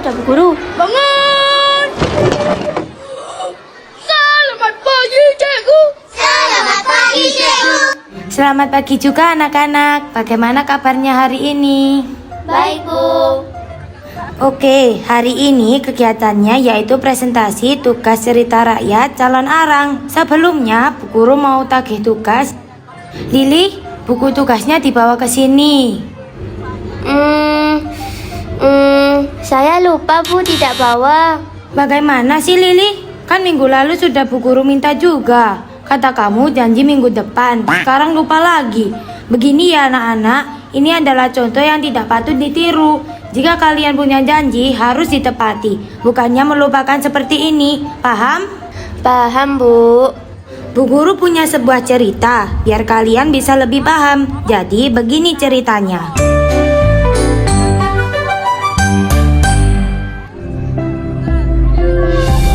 ada Bu Guru. Bangun! Selamat pagi, Cikgu. Selamat pagi, Cikgu. Selamat pagi juga anak-anak. Bagaimana kabarnya hari ini? Baik, Bu. Oke, hari ini kegiatannya yaitu presentasi tugas cerita rakyat calon arang. Sebelumnya, Bu Guru mau tagih tugas. Lili, buku tugasnya dibawa ke sini. Saya lupa Bu, tidak bawa. Bagaimana sih Lili? Kan minggu lalu sudah Bu Guru minta juga. Kata kamu janji minggu depan. Sekarang lupa lagi. Begini ya anak-anak, ini adalah contoh yang tidak patut ditiru. Jika kalian punya janji harus ditepati, bukannya melupakan seperti ini. Paham? Paham Bu. Bu Guru punya sebuah cerita, biar kalian bisa lebih paham. Jadi begini ceritanya.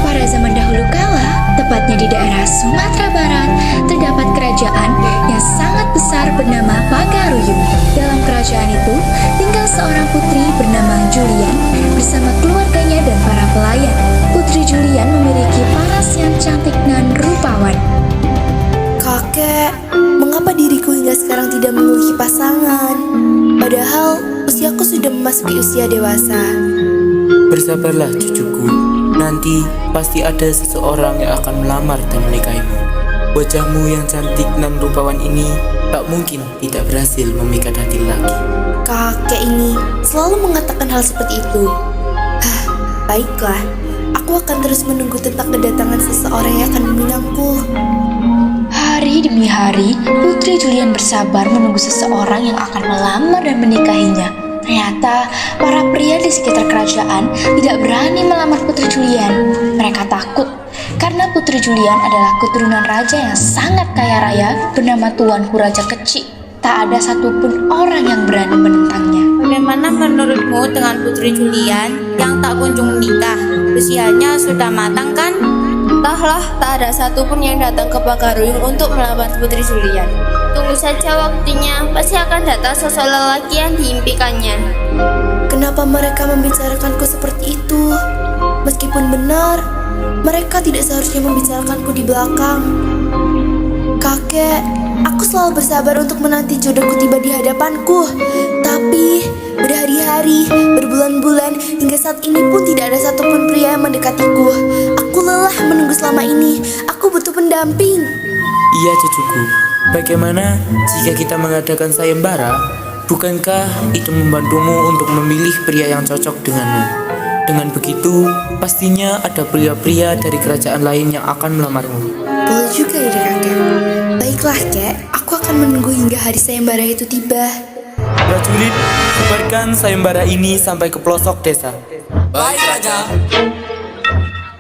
Pada zaman dahulu kala, tepatnya di daerah Sumatera Barat, terdapat kerajaan yang sangat besar bernama Pagaruyung. Dalam kerajaan itu, tinggal seorang putri bernama Julian bersama keluarganya dan para pelayan. Putri Julian memiliki paras yang cantik dan rupawan. Kakek, mengapa diriku hingga sekarang tidak memiliki pasangan? Padahal usiaku sudah memasuki usia dewasa. Bersabarlah cucuku, nanti pasti ada seseorang yang akan melamar dan menikahimu. Wajahmu yang cantik dan rupawan ini tak mungkin tidak berhasil memikat hati lagi. Kakek ini selalu mengatakan hal seperti itu. Baiklah, aku akan terus menunggu tentang kedatangan seseorang yang akan meminangku. Hari demi hari, Putri Julian bersabar menunggu seseorang yang akan melamar dan menikahinya. Ternyata, para pria di sekitar kerajaan tidak berani melamar Putri Julian. Mereka takut, karena Putri Julian adalah keturunan raja yang sangat kaya raya bernama Tuanku Raja Kecik. Tak ada satupun orang yang berani menentangnya. Bagaimana menurutmu dengan Putri Julian yang tak kunjung menikah? Usianya sudah matang kan? Entahlah, tak ada satupun yang datang ke Pagaruyung untuk melamar Putri Julian. Tunggu saja waktunya, pasti akan datang sosok lelaki yang diimpikannya. Kenapa mereka membicarakanku seperti itu? Meskipun benar, mereka tidak seharusnya membicarakanku di belakang. Kakek, aku selalu bersabar untuk menanti jodohku tiba di hadapanku. Tapi berhari-hari, berbulan-bulan, hingga saat ini pun tidak ada satupun pria yang mendekatiku. Aku lelah menunggu selama ini. Aku butuh pendamping. Iya cucuku, bagaimana jika kita mengadakan sayembara? Bukankah itu membantumu untuk memilih pria yang cocok denganmu? Dengan begitu, pastinya ada pria-pria dari kerajaan lain yang akan melamarmu. Boleh juga ya kakek. Baiklah kek, aku akan menunggu hingga hari sayembara itu tiba. Prajurit, sebarkan sayembara ini sampai ke pelosok desa. Baik, Raja.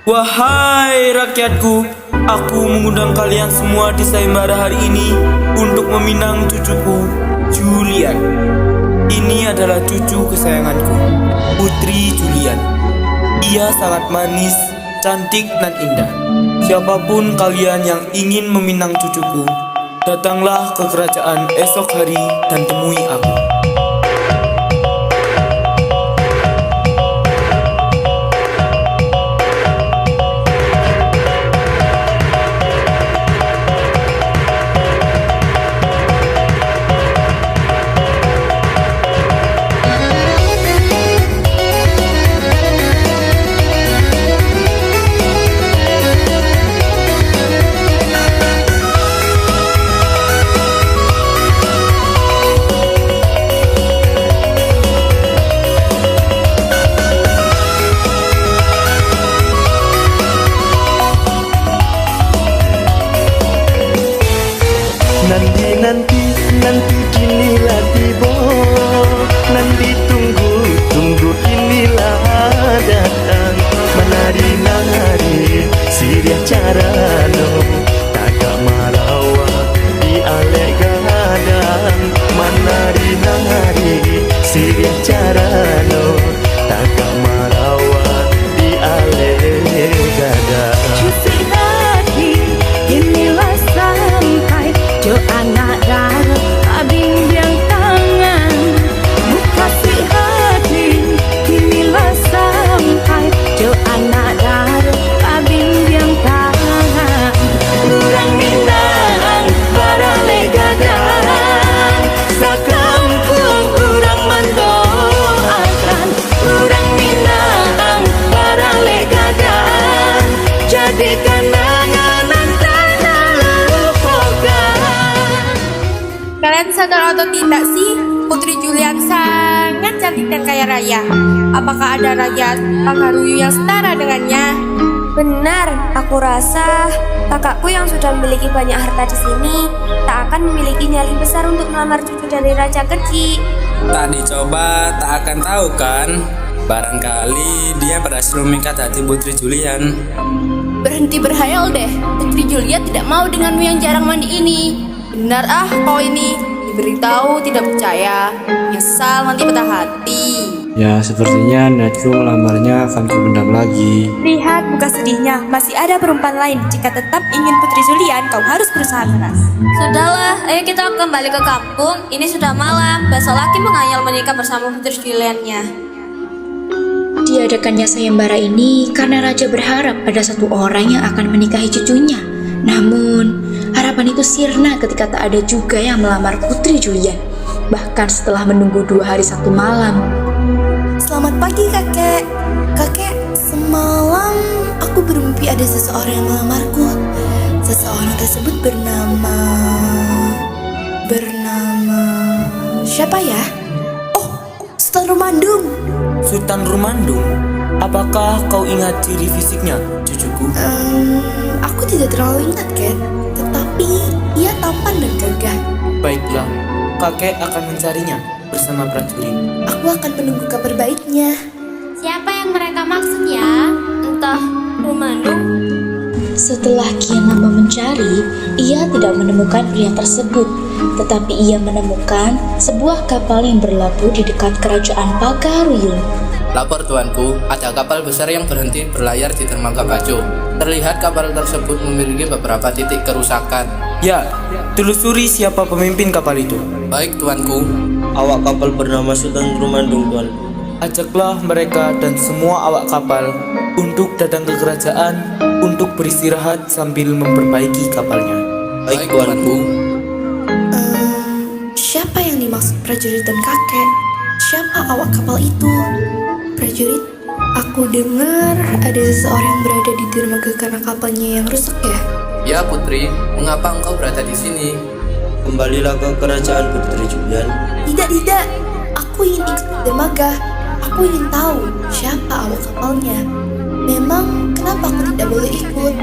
Wahai rakyatku, aku mengundang kalian semua di sayembara hari ini untuk meminang cucuku, Julian. Ini adalah cucu kesayanganku, Putri Julian. Ia sangat manis, cantik dan indah. Siapapun kalian yang ingin meminang cucuku, datanglah ke kerajaan esok hari dan temui aku. Kalian sadar atau tidak sih, Putri Julian sangat cantik dan kaya raya. Apakah ada raja Panggaruyu yang setara dengannya? Benar, aku rasa kakakku yang sudah memiliki banyak harta di sini tak akan memiliki nyali besar untuk melamar cucu dari raja kecil. Tak dicoba, tak akan tahu kan? Barangkali dia berhasil memikat hati Putri Julian. Berhenti berhayal deh, Putri Julian tidak mau denganmu yang jarang mandi ini. Benar kau ini, diberitahu tidak percaya, nyesal nanti patah hati. Ya, sepertinya niatku melamarnya akan kupendam lagi. Lihat muka sedihnya, masih ada perempuan lain. Jika tetap ingin Putri Julian, kau harus berusaha keras. Sudahlah, ayo kita kembali ke kampung. Ini sudah malam, besok lagi mengayal menikah bersama Putri Juliannya. Diadakannya sayembara ini karena raja berharap ada satu orang yang akan menikahi cucunya. Namun, harapan itu sirna ketika tak ada juga yang melamar Putri Julian. Bahkan setelah menunggu 2 hari 1 malam. Selamat pagi kakek. Kakek, semalam aku bermimpi ada seseorang yang melamarku. Seseorang tersebut bernama siapa ya? Oh, Sultan Rumandung. Sultan Rumandung, apakah kau ingat ciri fisiknya, cucuku? Aku tidak terlalu ingat, Ken. Tetapi ia tampan dan gagah. Baiklah, kakek akan mencarinya bersama prajurit. Aku akan menunggu kabar baiknya. Siapa yang mereka maksud ya? Entah Rumandung. Setelah kian lama mencari, ia tidak menemukan pria tersebut. Tetapi ia menemukan sebuah kapal yang berlabuh di dekat kerajaan Pagaruyung. Lapor tuanku, ada kapal besar yang berhenti berlayar di dermaga Bajo. Terlihat kapal tersebut memiliki beberapa titik kerusakan. Ya, telusuri siapa pemimpin kapal itu. Baik tuanku. Awak kapal bernama Sultan Rumandung, tuan. Ajaklah mereka dan semua awak kapal untuk datang ke kerajaan untuk beristirahat sambil memperbaiki kapalnya. Baik tuanku. Siapa yang dimaksud prajurit dan kakek? Siapa awak kapal itu? Prajurit, aku dengar ada seseorang yang berada di dermaga karena kapalnya yang rusak ya? Ya Putri, mengapa engkau berada di sini? Kembalilah ke kerajaan Putri Julian. Tidak. Aku ingin ikut ke dermaga. Aku ingin tahu siapa awak kapalnya. Memang kenapa aku tidak boleh ikut?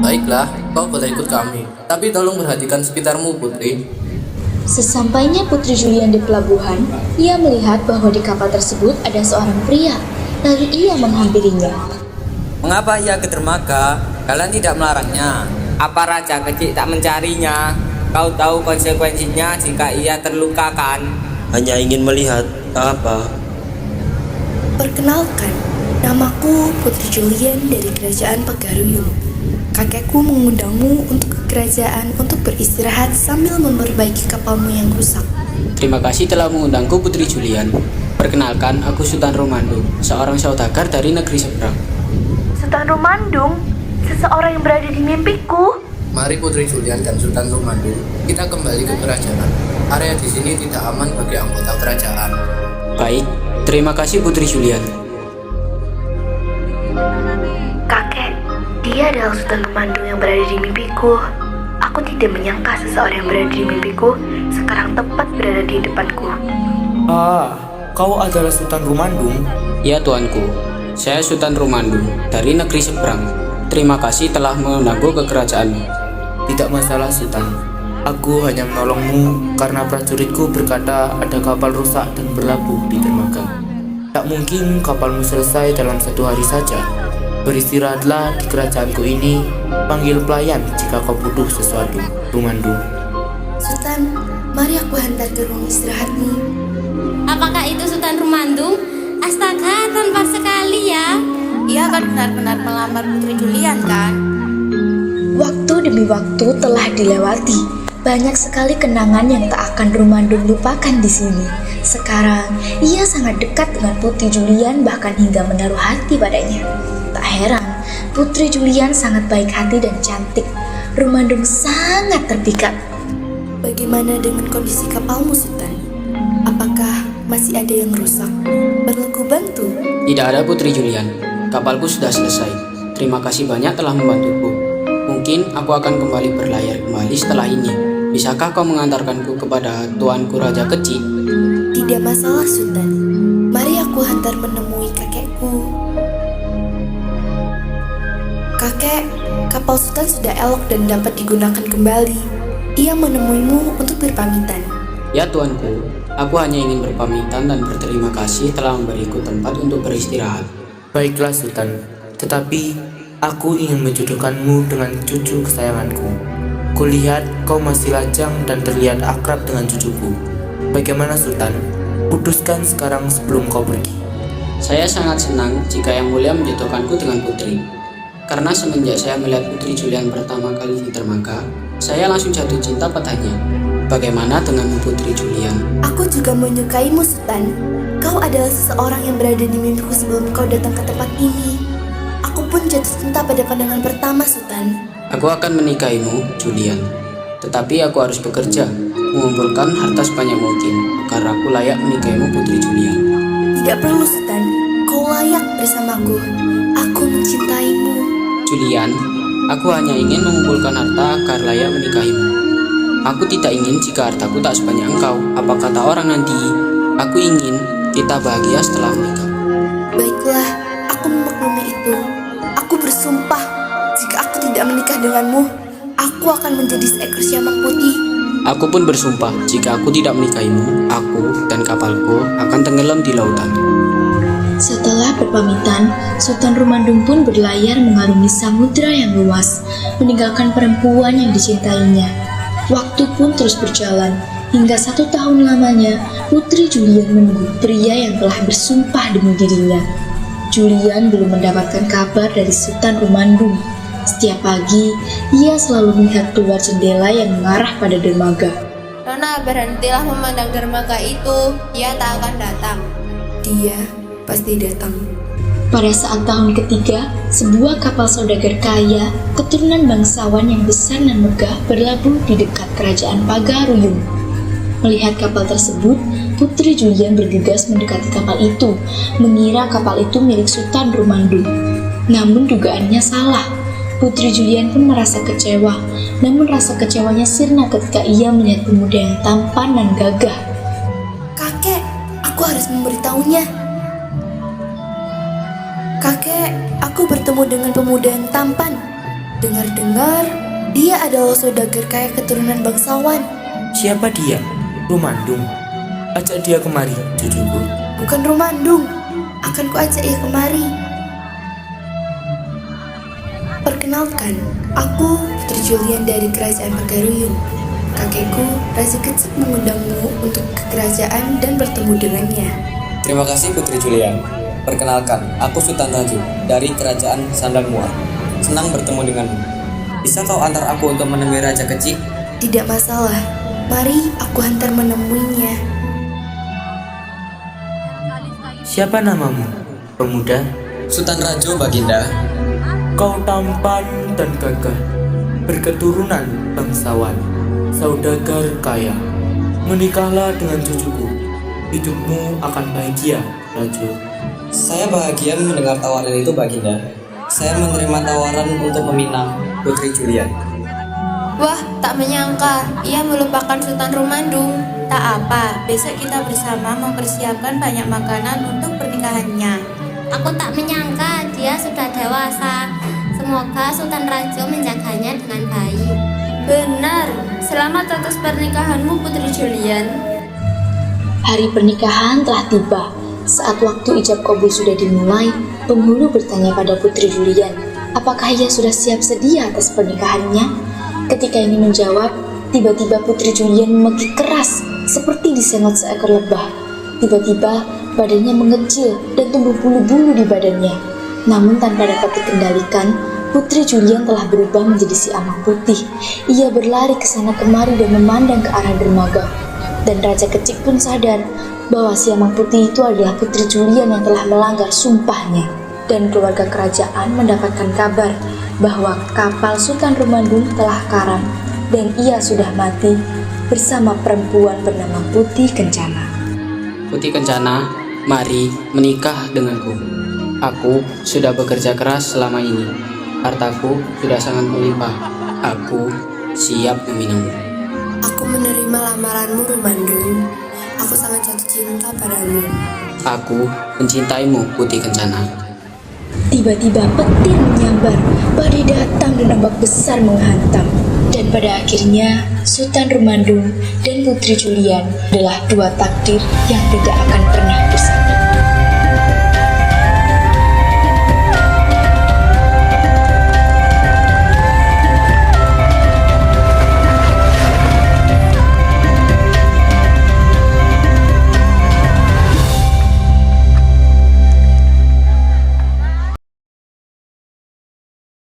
Baiklah, kau boleh ikut kami. Tapi tolong perhatikan sekitarmu, Putri. Sesampainya Putri Julian di pelabuhan, ia melihat bahwa di kapal tersebut ada seorang pria. Lalu ia menghampirinya. Mengapa ia ke dermaga? Kalian tidak melarangnya. Apa raja kecil tak mencarinya? Kau tahu konsekuensinya jika ia terluka kan? Hanya ingin melihat, tak apa. Perkenalkan, namaku Putri Julian dari kerajaan Pagaruyung. Kakekku mengundangmu untuk ke kerajaan untuk beristirahat sambil memperbaiki kapalmu yang rusak. Terima kasih telah mengundangku Putri Julian. Perkenalkan, aku Sultan Rumandung, seorang saudagar dari negeri seberang. Sultan Rumandung, seseorang yang berada di mimpiku. Mari Putri Julian dan Sultan Rumandung, kita kembali ke kerajaan. Area di sini tidak aman bagi anggota kerajaan. Baik, terima kasih Putri Julian. Kakek, dia adalah Sultan Rumandung yang berada di mimpiku. Aku tidak menyangka seseorang yang berada di mimpiku sekarang tepat berada di depanku. Kau adalah Sultan Rumandung? Ya tuanku, saya Sultan Rumandung dari negeri seberang. Terima kasih telah mengundangku ke kerajaanmu. Tidak masalah Sultan. Aku hanya menolongmu karena prajuritku berkata ada kapal rusak dan berlabuh di dermaga. Tak mungkin kapalmu selesai dalam 1 hari saja. Beristirahatlah di kerajaanku ini. Panggil pelayan jika kau butuh sesuatu, Rumandung. Sultan, mari aku hantar ke ruang istirahatmu. Apakah itu Sultan Rumandung? Astaga, tampan sekali ya. Ia akan benar-benar melamar Putri Julian kan? Waktu demi waktu telah dilewati. Banyak sekali kenangan yang tak akan Rumandung lupakan di sini. Sekarang, ia sangat dekat dengan Putri Julian bahkan hingga menaruh hati padanya. Tak heran, Putri Julian sangat baik hati dan cantik. Rumandung sangat terpikat. Bagaimana dengan kondisi kapalmu, Sultan? Apakah masih ada yang rusak? Perlu ku bantu? Tidak ada Putri Julian, kapalku sudah selesai. Terima kasih banyak telah membantuku. Mungkin aku akan kembali berlayar kembali setelah ini. Bisakah kau mengantarkanku kepada tuanku Raja Kecik? Tidak masalah, Sultan. Mari aku hantar menemui kakekku. Kakek, kapal Sultan sudah elok dan dapat digunakan kembali. Ia menemuimu untuk berpamitan. Ya tuanku, aku hanya ingin berpamitan dan berterima kasih telah memberiku tempat untuk beristirahat. Baiklah Sultan, tetapi aku ingin menjodohkanmu dengan cucu kesayanganku. Kulihat kau masih lajang dan terlihat akrab dengan cucuku. Bagaimana Sultan? Putuskan sekarang sebelum kau pergi. Saya sangat senang jika Yang Mulia menjodohkanku dengan putri. Karena semenjak saya melihat Putri Julian pertama kali di dermaga, saya langsung jatuh cinta padanya. Bagaimana denganmu Putri Julian? Aku juga menyukaimu, Sultan. Kau adalah seseorang yang berada di mimpiku sebelum kau datang ke tempat ini. Aku pun jatuh cinta pada pandangan pertama, Sultan. Aku akan menikahimu, Julian. Tetapi aku harus bekerja, mengumpulkan harta sebanyak mungkin, agar aku layak menikahimu Putri Julian. Tidak perlu, Sultan. Kau layak bersamaku. Aku mencintaimu. Julian, aku hanya ingin mengumpulkan harta agar layak menikahimu. Aku tidak ingin jika hartaku tak sebanyak engkau. Apa kata orang nanti? Aku ingin kita bahagia setelah menikah. Baiklah, aku memaklumi itu. Aku bersumpah, jika aku tidak menikah denganmu, aku akan menjadi seekor siamang putih. Aku pun bersumpah, jika aku tidak menikahimu, aku dan kapalku akan tenggelam di lautan. Setelah berpamitan, Sultan Rumandung pun berlayar mengarungi samudera yang luas, meninggalkan perempuan yang dicintainya. Waktu pun terus berjalan, hingga 1 tahun lamanya Putri Julian menunggu pria yang telah bersumpah demi dirinya. Julian belum mendapatkan kabar dari Sultan Rumandung. Setiap pagi, ia selalu melihat keluar jendela yang mengarah pada dermaga. Nona, berhentilah memandang dermaga itu. Dia tak akan datang. Dia pasti datang. Pada saat tahun ketiga, sebuah kapal saudagar kaya, keturunan bangsawan yang besar dan megah berlabuh di dekat kerajaan Pagaruyung. Melihat kapal tersebut, Putri Julian bergegas mendekati kapal itu, mengira kapal itu milik Sultan Rumandung. Namun dugaannya salah. Putri Julian pun merasa kecewa, namun rasa kecewanya sirna ketika ia melihat pemuda yang tampan dan gagah. Kakek, aku harus memberitahunya. Kakek, aku bertemu dengan pemuda yang tampan. Dengar-dengar, dia adalah saudagar kaya keturunan bangsawan. Siapa dia? Rumandung. Ajak dia kemari, cucuku. Bukan Rumandung. Akan kuajak ia kemari. Perkenalkan, aku Putri Julian dari Kerajaan Pagaruyung. Kakekku, Raja Kecik mengundangmu untuk ke kerajaan dan bertemu dengannya. Terima kasih Putri Julian. Perkenalkan, aku Sultan Raju dari Kerajaan Sandangmuar. Senang bertemu denganmu. Bisa kau antar aku untuk menemui Raja Kecik? Tidak masalah. Mari aku hantar menemuinya. Siapa namamu, pemuda? Sultan Raju, Baginda. Kau tampan dan gagah, berketurunan bangsawan, saudagar kaya. Menikahlah dengan cucuku. Hidupmu akan bahagia, Raju. Saya bahagia mendengar tawaran itu, Baginda. Saya menerima tawaran untuk meminang Putri Julian. Wah, tak menyangka ia melupakan Sultan Rumandung. Tak apa, besok kita bersama mempersiapkan banyak makanan untuk pernikahannya. Aku tak menyangka dia sudah dewasa. Semoga Sultan Raju menjaganya dengan baik. Benar, selamat atas pernikahanmu Putri Julian. Hari pernikahan telah tiba. Saat waktu ijab kabul sudah dimulai, penghulu bertanya pada Putri Julian, apakah ia sudah siap sedia atas pernikahannya? Ketika ini menjawab, tiba-tiba Putri Julian memekik keras, seperti disengot seekor lebah. Tiba-tiba, badannya mengecil dan tumbuh bulu-bulu di badannya. Namun tanpa dapat dikendalikan, Putri Julian telah berubah menjadi siamang putih. Ia berlari ke sana kemari dan memandang ke arah dermaga. Dan Raja Kecik pun sadar bahwa siamang putih itu adalah Putri Julian yang telah melanggar sumpahnya. Dan keluarga kerajaan mendapatkan kabar bahwa kapal Sultan Rumandung telah karam dan ia sudah mati bersama perempuan bernama Putih Kencana. Putih Kencana, mari menikah denganku. Aku sudah bekerja keras selama ini. Hartaku sudah sangat melimpah. Aku siap meminangmu. menerima lamaranmu, Rumandung. Aku sangat jatuh cinta padamu. Aku mencintaimu, Putih Kencana. Tiba-tiba petir menyambar, badai datang dan ombak besar menghantam. Dan pada akhirnya, Sultan Rumandung dan Putri Julian adalah dua takdir yang tidak akan pernah